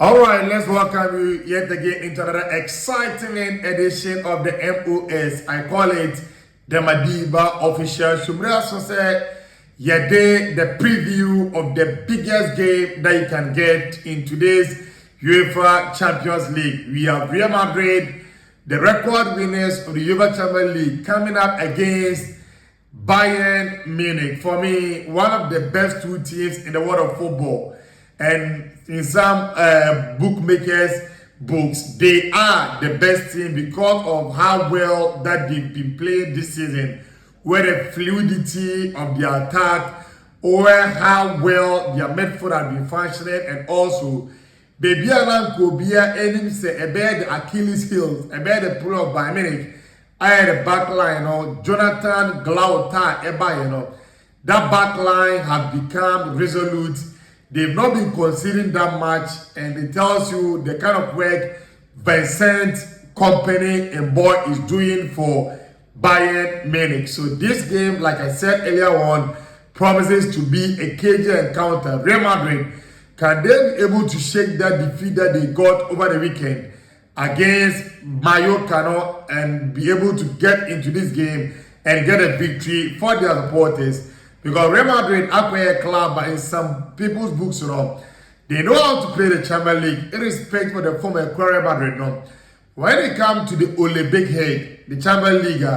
All right, let's welcome you yet again into another exciting edition of the MOS. I call it the Madiba official. Shumria so said, yede the preview of the biggest game that you can get in today's UEFA Champions League. We have Real Madrid, the record winners of the UEFA Champions League, coming up against Bayern Munich. For me, one of the best two teams in the world of football. And in some bookmakers' books, they are the best team because of how well that they've been playing this season, where the fluidity of their attack, or how well their midfield have been functioning, and also, baby around Kobia enemy say about the Achilles heels, about the pull of Bayern Munich. I had a back line, Jonathan Glauta, that back line has become resolute. They've not been conceding that much, and it tells you the kind of work Vincent Company and boy is doing for Bayern Munich. So this game, like I said earlier on, promises to be a cagey encounter. Real Madrid, can they be able to shake that defeat that they got over the weekend against Mallorca and be able to get into this game and get a victory for their supporters? Because Real Madrid acquire a club, but in some people's books, they know how to play the Champions League, irrespective of the former Real Madrid. When it comes to the Ole Big Head, the Champions League,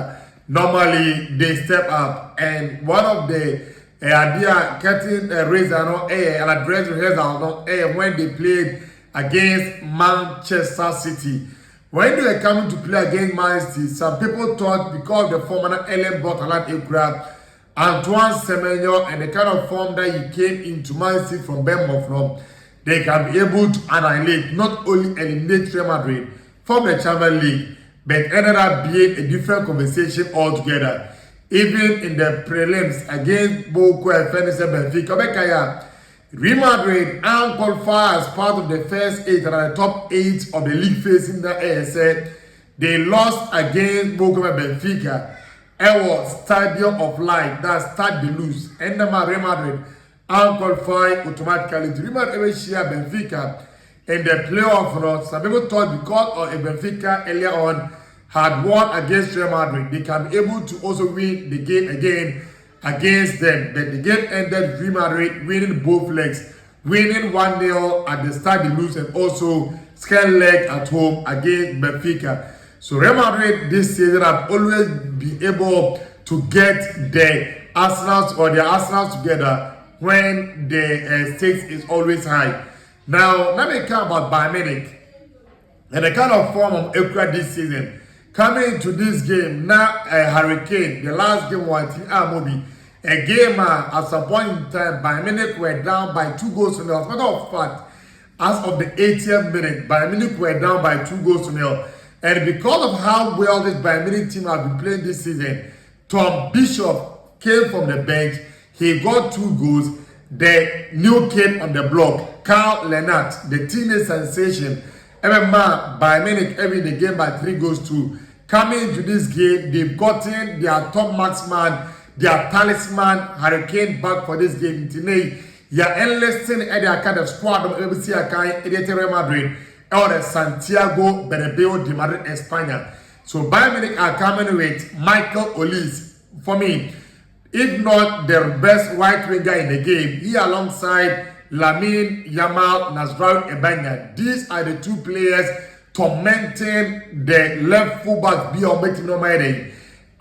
normally they step up. And one of the idea getting raised and address when they played against Manchester City. When they were coming to play against Man City, some people thought because the former Ellen brought a lot of aircraft, Antoine Semenyo and the kind of form that he came into Man City from Bournemouth, they can be able to annihilate, not only eliminate Real Madrid from the Champions League, but ended up being a different conversation altogether. Even in the prelims against Boko and Benfica, Real Madrid and qualified as part of the first 8 and the top 8 of the league facing the ASL. They lost against Boko and Benfica. Stadium of Light, that's Stade de Luz, and the Real Madrid and qualify automatically to Real Madrid share Benfica in the playoff. Some people thought because of Benfica earlier on had won against Real Madrid, they can be able to also win the game again against them. But the game ended Real Madrid winning both legs, winning 1-0 at the Stade de Luz and also second leg at home against Benfica. So Real Madrid this season have always been able to get their Arsenals together when the stakes is always high. Now, let me talk about Bayern Munich and the kind of form of Ekra this season. Coming into this game, now Hurricane, the last game was in Amobi. A game at some point in time, Bayern Munich were down by 2 goals to 0. As a matter of fact, as of the 80th minute, Bayern Munich were down by 2 goals to 0. And because of how well this Bayern Munich team has been playing this season, Tom Bishop came from the bench. He got 2 goals. The new kid on the block, Karl Lennart, the teenage sensation, Bayern Munich every the game by 3 goals too. Coming into this game, they've gotten their top marksman, their talisman, Hurricane back for this game. Today, you're enlisting at their kind of squad of ABC Real Madrid. Or the Santiago Bernabeu de Madrid, España. So Bayern Munich are coming with Michael Olise. For me, if not the best right winger in the game, he alongside Lamine Yamal, Nasral Ebanya. These are the 2 players tormenting the left fullback beyond making no money.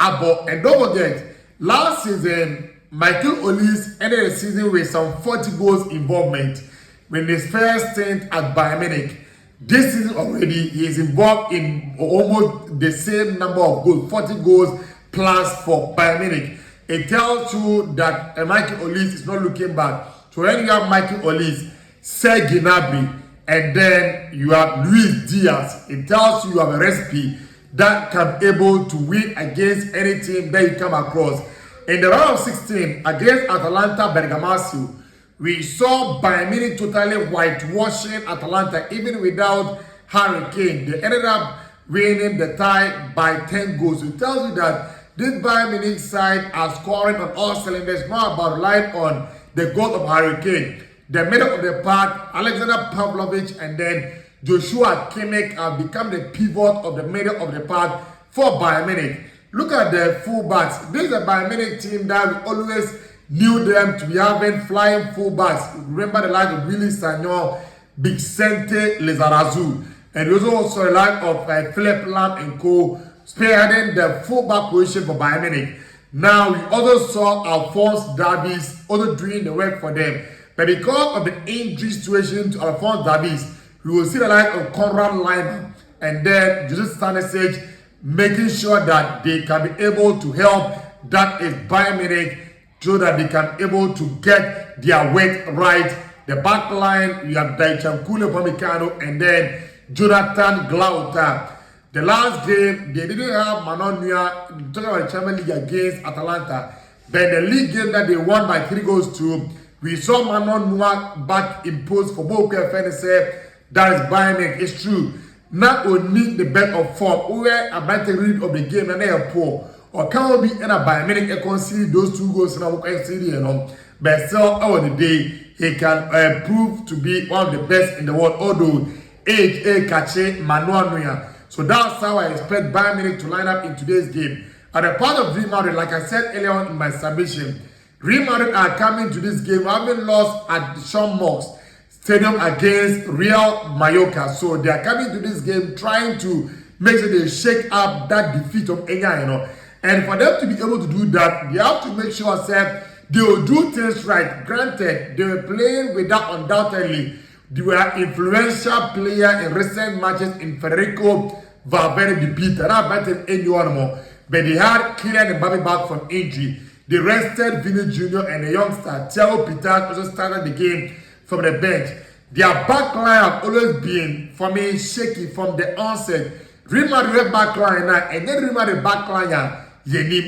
And don't forget, last season, Michael Olise ended the season with some 40 goals involvement with his first stint at Bayern Munich. This season already, he is involved in almost the same number of goals, 40 goals plus for Bayern Munich. It tells you that Michael Olise is not looking back. So when you have Michael Olise, Serge Gnabry, and then you have Luis Diaz, it tells you have a recipe that can be able to win against any team that you come across. In the round of 16 against Atalanta Bergamasio, we saw Bayern Munich totally whitewashing Atalanta even without Hurricane. They ended up winning the tie by 10 goals. It tells you that this Bayern Munich side are scoring on all cylinders, not about relying on the goal of Hurricane. the middle of the park, Alexander Pavlovich and then Joshua Kimmich have become the pivot of the middle of the park for Bayern Munich. Look at the fullbacks. This is a Bayern Munich team that we always knew them to be having flying fullbacks. Remember the line of Willy Sagnon, Vicente Lizarazu, and we also saw the line of Philip Lam and co. spearheading the fullback position for Bayern Munich. Now we also saw Alphonse Davies also doing the work for them. But because of the injury situation to Alphonse Davies, we will see the line of Konrad Laimer and then Joseph Stanisic making sure that they can be able to help, that is Bayern Munich, so that they can be able to get their weight right. The back line, we have Daichan Kule Pomikano and then Jonathan Glauter. The last game, they didn't have Manonia talking about the Champions League against Atalanta. Then the league game that they won by 3 goals to, we saw Manon Noir back in post for Boke FNSF. That is Bayern Munich. It's true. Not only the best of form, where a better read of the game and they are poor. Or can we be in a Bayern Munich and concede those 2 goals in our city, you know. But still, over the day, he can prove to be one of the best in the world, although age Kache Manon Noir. So that's how I expect Bayern Munich to line up in today's game. At a part of Real Madrid, like I said earlier on in my submission, Real Madrid are coming to this game having lost at Sean Mox Stadium against Real Mallorca. So they are coming to this game trying to make sure they shake up that defeat of Enya, you know. And for them to be able to do that, they have to make sure that they will do things right. Granted, they were playing without undoubtedly. They were influential player in recent matches in Federico Valverde de Peter. Not better anyone more. But they had Kylian Mbappe back from injury. They rested Vinny Jr. and a youngster, Thiago Pittas, also started the game from the bench. Their back line have always been, for me, shaky from the onset. Real Madrid back line now, and then Real Madrid back line,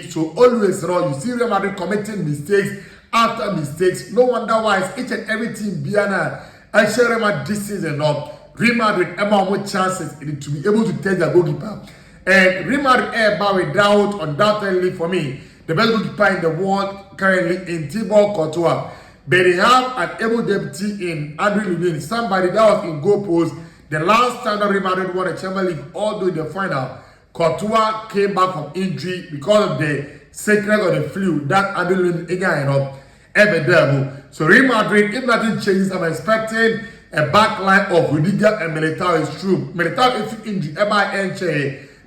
so always wrong. You see Real Madrid committing mistakes after mistakes. No wonder why each and every team Biana. I share Real Madrid this season up. Real Madrid have more chances to be able to take their goalkeeper. And Real Madrid are without undoubtedly for me the best goalkeeper in the world currently in Thibaut Courtois. But they have an able deputy in Andre Lunin, somebody that was in goal post. The last time that Real Madrid won a Champions League, although in the final, Courtois came back from injury because of the sickness or the flu that Andre Lunin again up. So Real Madrid, if nothing changes, I'm expecting a back line of Rudiger and Militao. Is true. Militao is injured,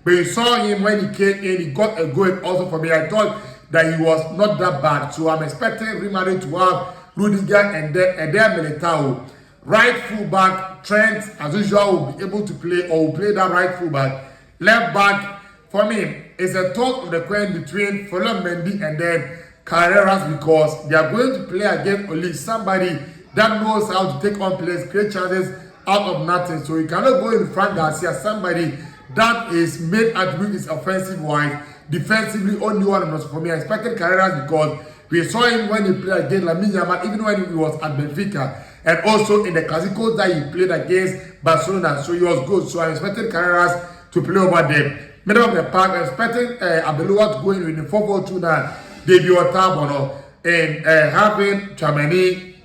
but you saw him when he came in, he got a goal also for me. I thought that he was not that bad. So I'm expecting Real Madrid to have Rudiger and then Militao. Right fullback, Trent, as usual, will be able to play or will play that right fullback. Left back, for me, it's a talk of the coin between Ferland Mendy and then Carreras, because they are going to play against only somebody that knows how to take on players, create chances out of nothing. So you cannot go in front Garcia, somebody that is made attribute is offensive wise, defensively only one of for me. I expected Carreras because we saw him when he played against Lamine Yamal, even when he was at Benfica, and also in the Clasico that he played against Barcelona. So he was good. So I expected Carreras to play over there. Middle of the park, I expected Abeloa to go in the 4-4-2 now. Debut Otabono, and having Chamani,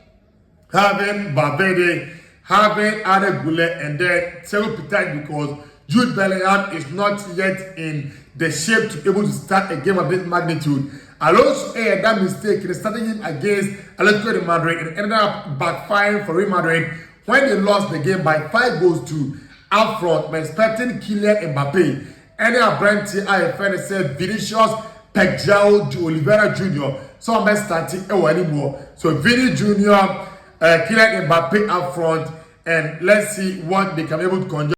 having Valverde, having Adegule, and then Thiago Pittas, because Jude Bellingham is not yet in the shape to be able to start a game of this magnitude. Alonso had that mistake in starting him against Atletico Madrid and ended up backfiring for Real Madrid when they lost the game by 5 goals to up front. I'm expecting Kylian Mbappe, and Brenti, IFN said Vinicius, Pecjao, Oliveira Jr. So I'm starting anymore. So Vinny Jr., Kylian Mbappe up front, and let's see what they can be able to conjure.